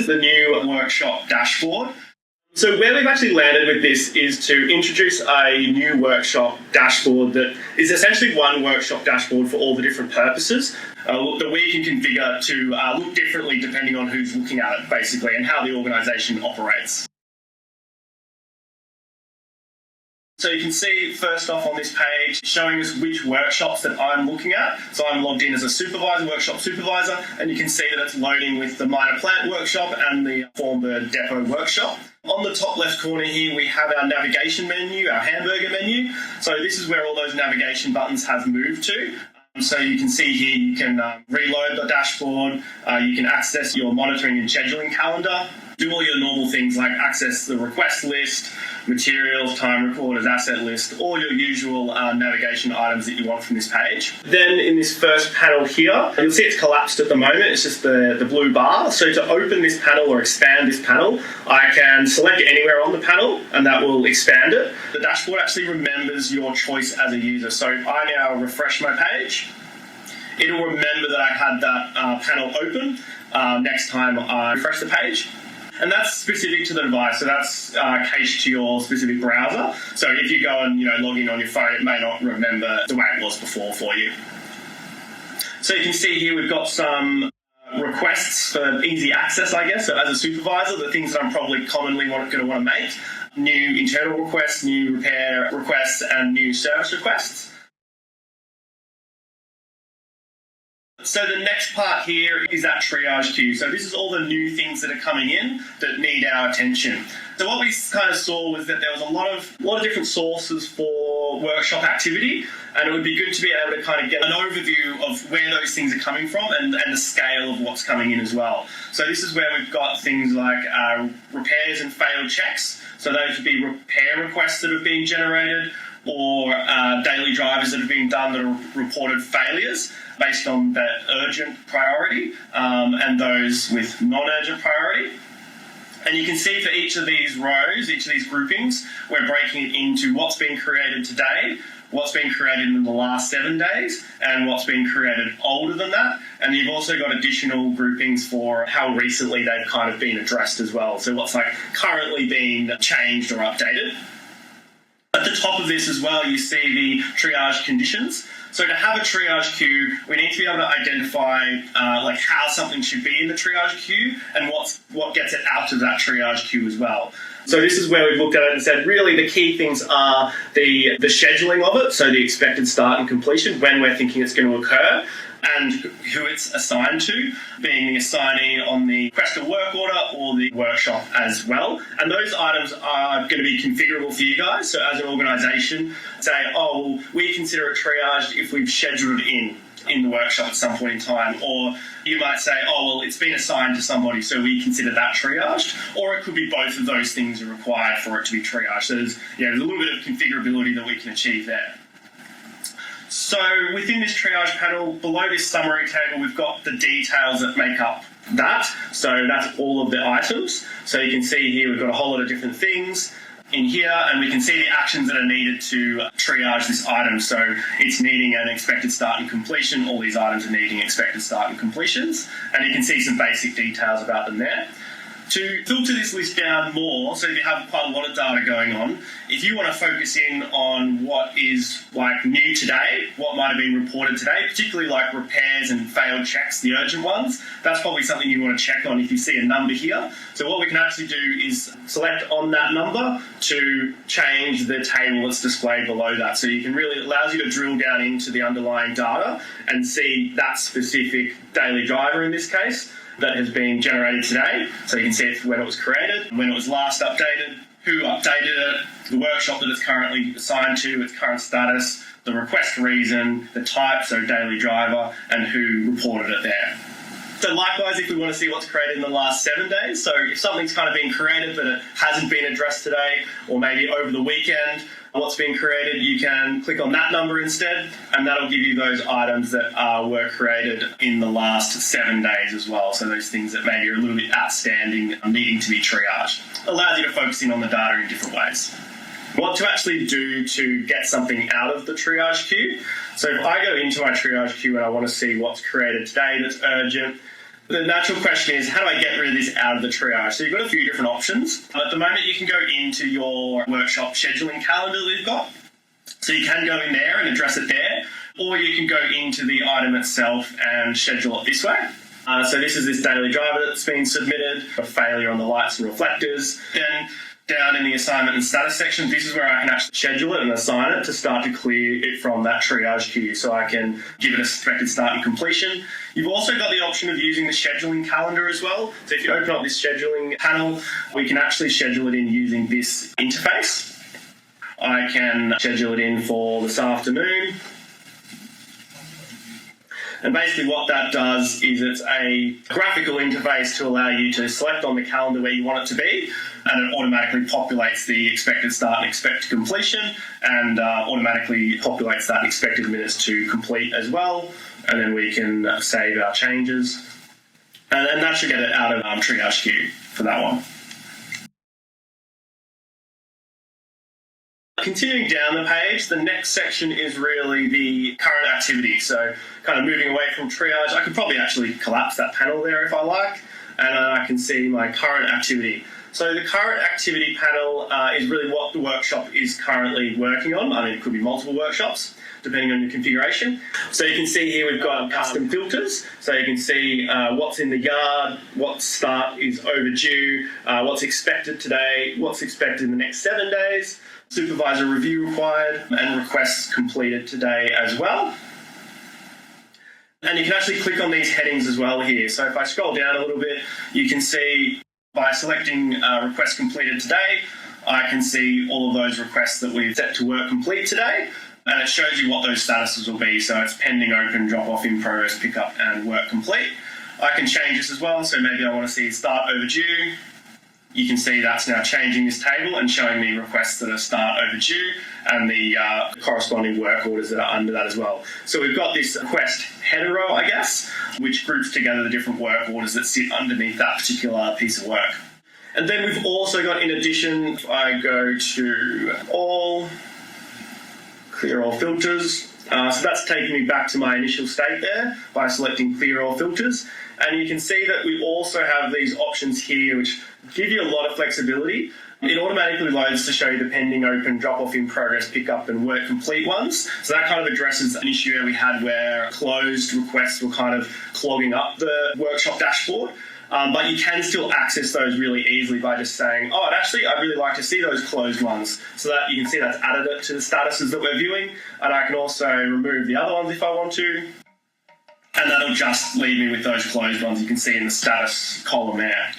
the new workshop dashboard. So where we've actually landed with this is to introduce a new workshop dashboard that is essentially one workshop dashboard for all the different purposes that we can configure to look differently depending on who's looking at it, basically, and how the organisation operates. So you can see first off on this page showing us which workshops that I'm looking at. So I'm logged in as a supervisor, workshop supervisor, and you can see that it's loading with the minor plant workshop and the Formbird depot workshop. On the top left corner here we have our navigation menu, our hamburger menu. So this is where all those navigation buttons have moved to. So you can see here you can reload the dashboard, you can access your monitoring and scheduling calendar, do all your normal things like access the request list, materials, time recorders, asset list, all your usual navigation items that you want from this page. Then in this first panel here, you'll see it's collapsed at the moment, it's just the blue bar. So to open this panel or expand this panel, I can select anywhere on the panel and that will expand it. The dashboard actually remembers your choice as a user. So if I now refresh my page, it'll remember that I had that panel open next time I refresh the page. And that's specific to the device, so that's cached to your specific browser. So if you go and log in on your phone, it may not remember the way it was before for you. So you can see here we've got some requests for easy access, I guess. So as a supervisor, the things that I'm probably commonly going to want to make: new internal requests, new repair requests, and new service requests. So the next part here is that triage queue. So this is all the new things that are coming in that need our attention. So what we kind of saw was that there was a lot of different sources for workshop activity, and it would be good to be able to kind of get an overview of where those things are coming from and the scale of what's coming in as well. So this is where we've got things like repairs and failed checks. So those would be repair requests that have been generated, or daily drivers that have been done that are reported failures based on that urgent priority, and those with non-urgent priority. And you can see for each of these rows, each of these groupings, we're breaking it into what's been created today, what's been created in the last 7 days, and what's been created older than that. And you've also got additional groupings for how recently they've kind of been addressed as well. So what's like currently been changed or updated. At the top of this as well, you see the triage conditions. So to have a triage queue, we need to be able to identify like how something should be in the triage queue and what gets it out of that triage queue as well. So this is where we've looked at it and said really the key things are the scheduling of it, so the expected start and completion, when we're thinking it's going to occur, and who it's assigned to, being the assignee on the request of work order or the workshop as well. And those items are going to be configurable for you guys. So as an organisation, say, oh, well, we consider it triaged if we've scheduled it in the workshop at some point in time. Or you might say, oh, well, it's been assigned to somebody, so we consider that triaged. Or it could be both of those things are required for it to be triaged. So there's a little bit of configurability that we can achieve there. So within this triage panel, below this summary table, we've got the details that make up that. So that's all of the items. So you can see here we've got a whole lot of different things in here, and we can see the actions that are needed to triage this item. So it's needing an expected start and completion. All these items are needing expected start and completions. And you can see some basic details about them there. To filter this list down more, so if you have quite a lot of data going on, if you want to focus in on what is like new today, what might have been reported today, particularly like repairs and failed checks, the urgent ones, that's probably something you want to check on if you see a number here. So what we can actually do is select on that number to change the table that's displayed below that. So you can really, it allows you to drill down into the underlying data and see that specific daily driver in this case that has been generated today. So you can see when it was created, when it was last updated, who updated it, the workshop that it's currently assigned to, its current status, the request reason, the type, so daily driver, and who reported it there. So likewise, if we want to see what's created in the last 7 days, so if something's kind of been created but it hasn't been addressed today, or maybe over the weekend, what's been created, you can click on that number instead, and that'll give you those items that were created in the last 7 days as well. So those things that maybe are a little bit outstanding, needing to be triaged. Allows you to focus in on the data in different ways. What to actually do to get something out of the triage queue. So if I go into my triage queue and I want to see what's created today that's urgent, The natural question is, how do I get rid of this out of the triage? So you've got a few different options. At the moment, you can go into your workshop scheduling calendar that you've got. So you can go in there and address it there, or you can go into the item itself and schedule it this way. So this is this daily driver that's been submitted, a failure on the lights and reflectors. Then down in the assignment and status section, this is where I can actually schedule it and assign it to start to clear it from that triage queue, so I can give it a expected start and completion. You've also got the option of using the scheduling calendar as well. So if you open up this scheduling panel, we can actually schedule it in using this interface. I can schedule it in for this afternoon. And basically what that does is it's a graphical interface to allow you to select on the calendar where you want it to be, and it automatically populates the expected start and expected completion, and automatically populates that expected minutes to complete as well. And then we can save our changes. And that should get it out of triage queue for that one. Continuing down the page, the next section is really the current activity. So kind of moving away from triage, I could probably actually collapse that panel there if I like, and I can see my current activity. So the current activity panel is really what the workshop is currently working on. I mean, it could be multiple workshops, depending on your configuration. So you can see here we've got custom filters. So you can see what's in the yard, what start is overdue, what's expected today, what's expected in the next 7 days, supervisor review required, and requests completed today as well. And you can actually click on these headings as well here. So if I scroll down a little bit, you can see by selecting requests completed today, I can see all of those requests that we've set to work complete today, and it shows you what those statuses will be. So it's pending, open, drop off, in progress, pick up, and work complete. I can change this as well. So maybe I want to see start overdue. You can see that's now changing this table and showing me requests that are start overdue and the corresponding work orders that are under that as well. So we've got this request header row, I guess, which groups together the different work orders that sit underneath that particular piece of work. And then we've also got, in addition, if I go to all, clear all filters. So that's taking me back to my initial state there by selecting clear all filters. And you can see that we also have these options here which give you a lot of flexibility. It automatically loads to show you the pending, open, drop off, in progress, pick up, and work complete ones. So that kind of addresses an issue that we had where closed requests were kind of clogging up the workshop dashboard. But you can still access those really easily by just saying, oh, actually, I'd really like to see those closed ones. So that you can see that's added it to the statuses that we're viewing. And I can also remove the other ones if I want to. And that'll just leave me with those closed ones you can see in the status column there.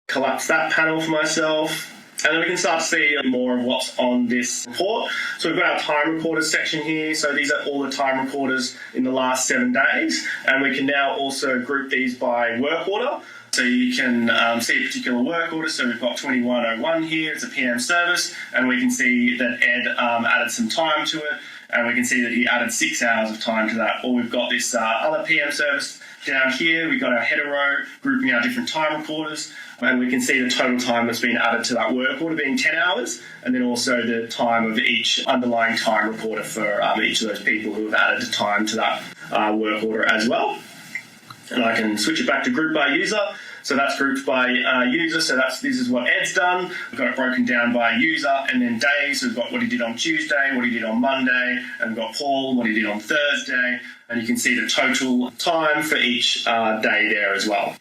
Collapse that panel for myself. And then we can start to see more of what's on this report. So we've got our time recorders section here. So these are all the time recorders in the last 7 days. And we can now also group these by work order. So you can see a particular work order. So we've got 2101 here. It's a PM service. And we can see that Ed added some time to it. And we can see that he added 6 hours of time to that. Or we've got this other PM service down here. We've got our header row grouping our different time recorders. And we can see the total time that's been added to that work order being 10 hours, and then also the time of each underlying time recorder for each of those people who have added time to that work order as well. And I can switch it back to group by user. So that's grouped by user. So this is what Ed's done. We've got it broken down by user and then days. So we've got what he did on Tuesday, what he did on Monday, and we've got Paul, what he did on Thursday. And you can see the total time for each day there as well.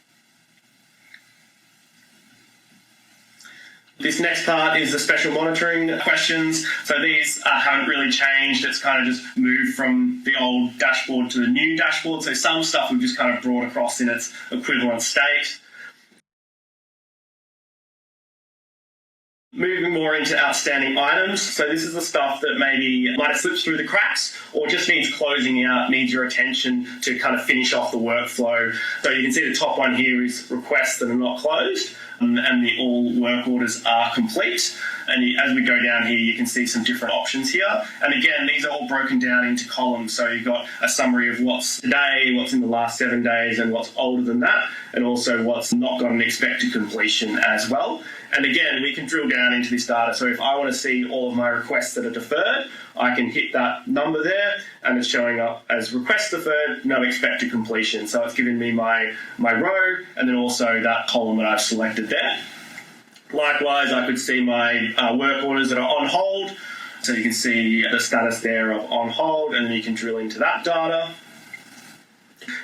This next part is the special monitoring questions. So these haven't really changed. It's kind of just moved from the old dashboard to the new dashboard. So some stuff we've just kind of brought across in its equivalent state. Moving more into outstanding items. So this is the stuff that maybe might have slipped through the cracks or just needs closing out, needs your attention to kind of finish off the workflow. So you can see the top one here is requests that are not closed. And the all work orders are complete. And as we go down here, you can see some different options here. And again, these are all broken down into columns. So you've got a summary of what's today, what's in the last 7 days, and what's older than that, and also what's not got an expected completion as well. And again, we can drill down into this data. So if I want to see all of my requests that are deferred, I can hit that number there and it's showing up as request deferred, no expected completion. So it's giving me my row and then also that column that I've selected there. Likewise, I could see my work orders that are on hold. So you can see the status there of on hold, and then you can drill into that data.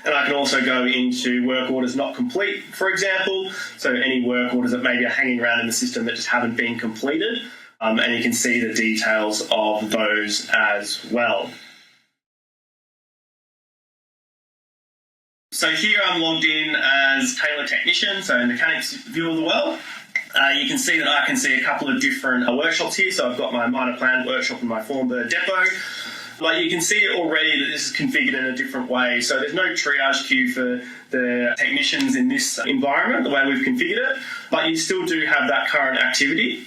And I can also go into work orders not complete, for example. So any work orders that maybe are hanging around in the system that just haven't been completed. And you can see the details of those as well. So here I'm logged in as Taylor Technician, so in the mechanics view of the world. You can see that I can see a couple of different workshops here. So I've got my minor planned workshop and my Formbird depot. But you can see already that this is configured in a different way. So there's no triage queue for the technicians in this environment, the way we've configured it. But you still do have that current activity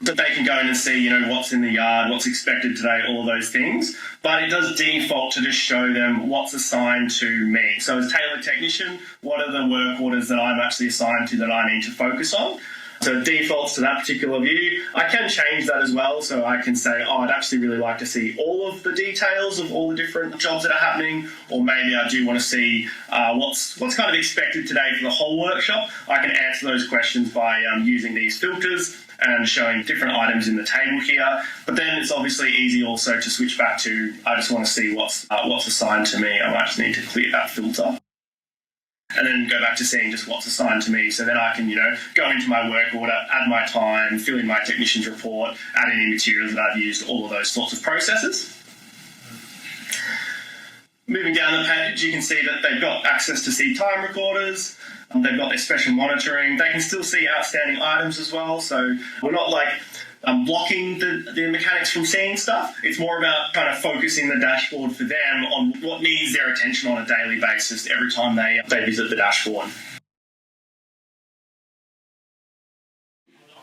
that they can go in and see, what's in the yard, what's expected today, all of those things. But it does default to just show them what's assigned to me. So as Taylor Technician, what are the work orders that I'm actually assigned to that I need to focus on? So it defaults to that particular view. I can change that as well. So I can say, I'd actually really like to see all of the details of all the different jobs that are happening. Or maybe I do want to see what's kind of expected today for the whole workshop. I can answer those questions by using these filters and showing different items in the table here. But then it's obviously easy also to switch back to, I just want to see what's assigned to me. I might just need to clear that filter. And then go back to seeing just what's assigned to me. So then I can, go into my work order, add my time, fill in my technician's report, add any materials that I've used, all of those sorts of processes. Moving down the page, you can see that they've got access to see time recorders. They've got their special monitoring. They can still see outstanding items as well. So we're not blocking the mechanics from seeing stuff. It's more about kind of focusing the dashboard for them on what needs their attention on a daily basis every time they visit the dashboard.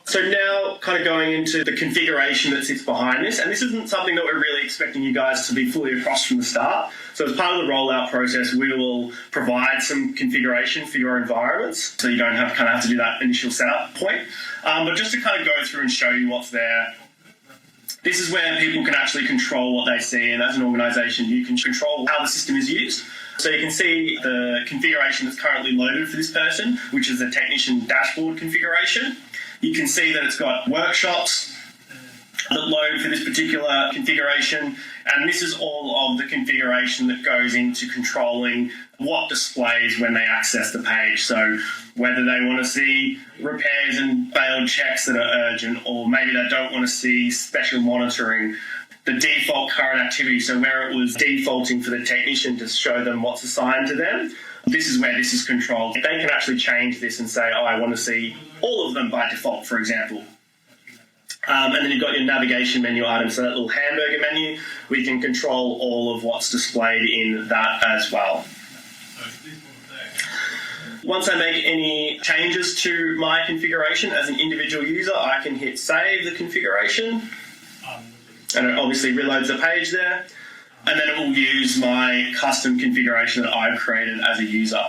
So now kind of going into the configuration that sits behind this, and this isn't something that we're really expecting you guys to be fully across from the start. So as part of the rollout process, we will provide some configuration for your environments, so you don't have to do that initial setup point. But just to kind of go through and show you what's there, this is where people can actually control what they see, and as an organisation, you can control how the system is used. So you can see the configuration that's currently loaded for this person, which is the technician dashboard configuration. You can see that it's got workshops that load for this particular configuration, and this is all of the configuration that goes into controlling what displays when they access the page. So whether they want to see repairs and failed checks that are urgent, or maybe they don't want to see special monitoring, the default current activity, so where it was defaulting for the technician to show them what's assigned to them, this is where this is controlled. They can actually change this and say, I want to see all of them by default, for example. And then you've got your navigation menu items, so that little hamburger menu, we can control all of what's displayed in that as well. Once I make any changes to my configuration as an individual user, I can hit save the configuration, and it obviously reloads the page there. And then it will use my custom configuration that I've created as a user.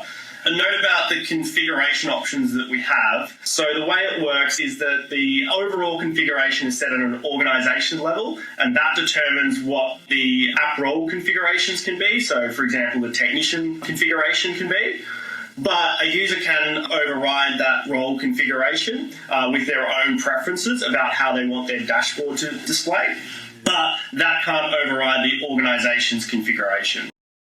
A note about the configuration options that we have. So the way it works is that the overall configuration is set at an organization level, and that determines what the app role configurations can be. So for example, the technician configuration can be. But a user can override that role configuration with their own preferences about how they want their dashboard to display. But that can't override the organization's configuration.